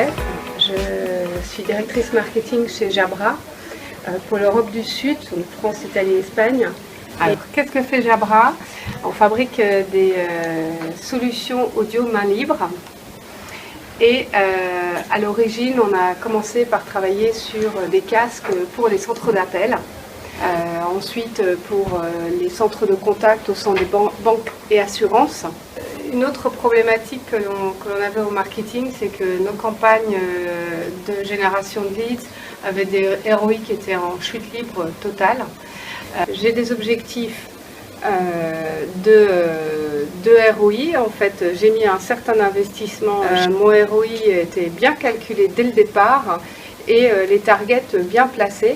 Youssef, je suis directrice marketing chez Jabra pour l'Europe du Sud, donc France, Italie, Espagne. Alors, qu'est-ce que fait Jabra? On fabrique des solutions audio main libre. Et à l'origine, on a commencé par travailler sur des casques pour les centres d'appel. Ensuite, pour les centres de contact au sein des banques et assurances. Une autre problématique que l'on avait au marketing, c'est que nos campagnes de génération de leads avaient des ROI qui étaient en chute libre totale. J'ai des objectifs de ROI. En fait, j'ai mis un certain investissement. Mon ROI était bien calculé dès le départ et les targets bien placés.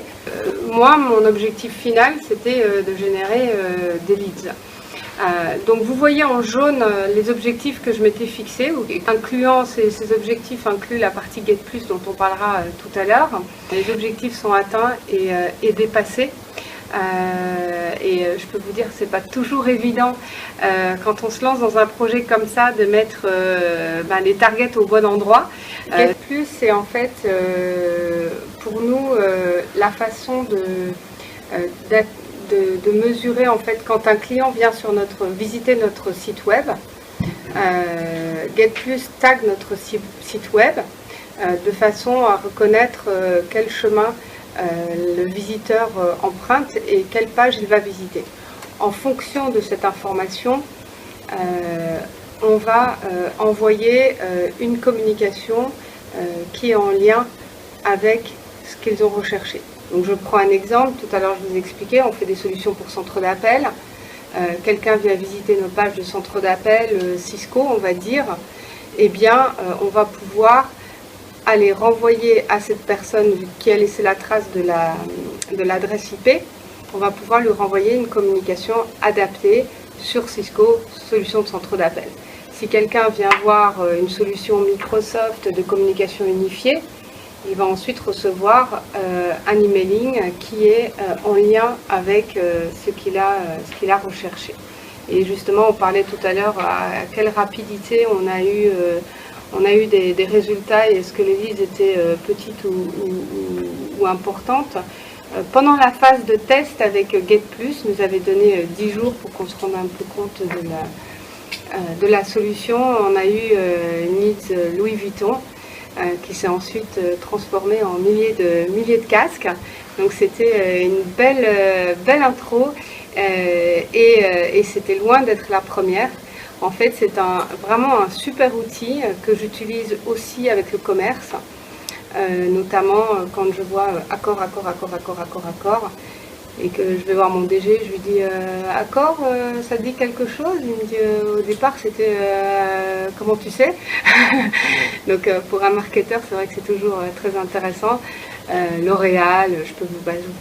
Moi, mon objectif final, c'était de générer des leads. Donc vous voyez en jaune les objectifs que je m'étais fixés, incluant ces objectifs incluent la partie Get Plus dont on parlera tout à l'heure. Les objectifs sont atteints et dépassés. Et je peux vous dire que c'est pas toujours évident quand on se lance dans un projet comme ça de mettre les targets au bon endroit. Get Plus, c'est en fait pour nous la façon de mesurer en fait quand un client vient visiter notre site web. Get Plus tag notre site web de façon à reconnaître quel chemin le visiteur emprunte et quelle page il va visiter. En fonction de cette information, on va envoyer une communication qui est en lien avec ce qu'ils ont recherché. Donc je prends un exemple, tout à l'heure je vous ai expliqué, on fait des solutions pour centre d'appel. Quelqu'un vient visiter nos pages de centre d'appel Cisco, on va dire, eh bien on va pouvoir aller renvoyer à cette personne qui a laissé la trace de l'adresse IP, on va pouvoir lui renvoyer une communication adaptée sur Cisco, solution de centre d'appel. Si quelqu'un vient voir une solution Microsoft de communication unifiée, il va ensuite recevoir un emailing qui est en lien avec ce qu'il a recherché. Et justement, on parlait tout à l'heure à quelle rapidité on a eu des résultats et est-ce que les leads étaient petites ou importantes. Pendant la phase de test avec Get Plus, nous avait donné 10 jours pour qu'on se rende un peu compte de la solution. On a eu une leads Louis Vuitton qui s'est ensuite transformé en milliers de casques. Donc c'était une belle intro et c'était loin d'être la première. En fait, c'est vraiment un super outil que j'utilise aussi avec le commerce, notamment quand je vois accord, et que je vais voir mon DG, je lui dis accord, ça te dit quelque chose? Il me dit au départ c'était comment tu sais? Donc pour un marketeur, c'est vrai que c'est toujours très intéressant. L'Oréal, je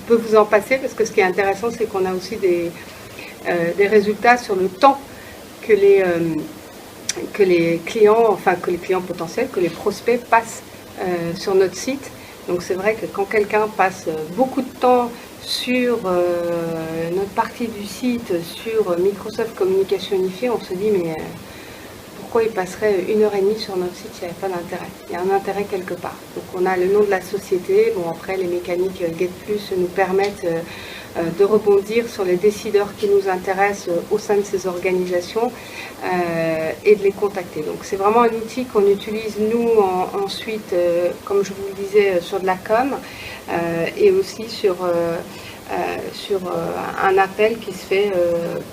peux vous en passer parce que ce qui est intéressant, c'est qu'on a aussi des résultats sur le temps que les clients potentiels, que les prospects passent sur notre site. Donc c'est vrai que quand quelqu'un passe beaucoup de temps sur notre partie du site, sur Microsoft Communication Unifiée, on se dit mais pourquoi il passerait 1h30 sur notre site s'il n'y avait pas d'intérêt? Il y a un intérêt quelque part. Donc on a le nom de la société, bon après les mécaniques Get Plus nous permettent de rebondir sur les décideurs qui nous intéressent au sein de ces organisations et de les contacter. Donc c'est vraiment un outil qu'on utilise nous ensuite, comme je vous le disais, sur de la com et aussi sur un appel qui se fait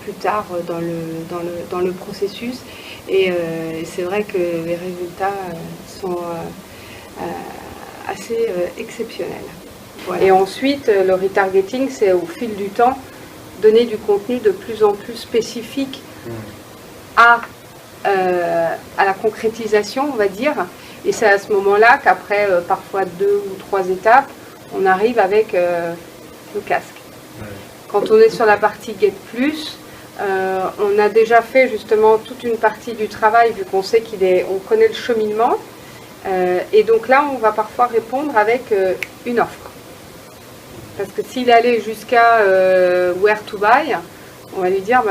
plus tard dans le processus. Et c'est vrai que les résultats sont assez exceptionnels. Voilà. Et ensuite, le retargeting, c'est au fil du temps donner du contenu de plus en plus spécifique à la concrétisation, on va dire. Et c'est à ce moment-là qu'après parfois 2 ou 3 étapes, on arrive avec le casque. Quand on est sur la partie Get Plus, on a déjà fait justement toute une partie du travail vu qu'on sait on connaît le cheminement. Et donc là, on va parfois répondre avec une offre. Parce que s'il allait jusqu'à Where to Buy, on va lui dire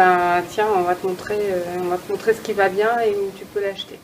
tiens, on va te montrer ce qui va bien et où tu peux l'acheter.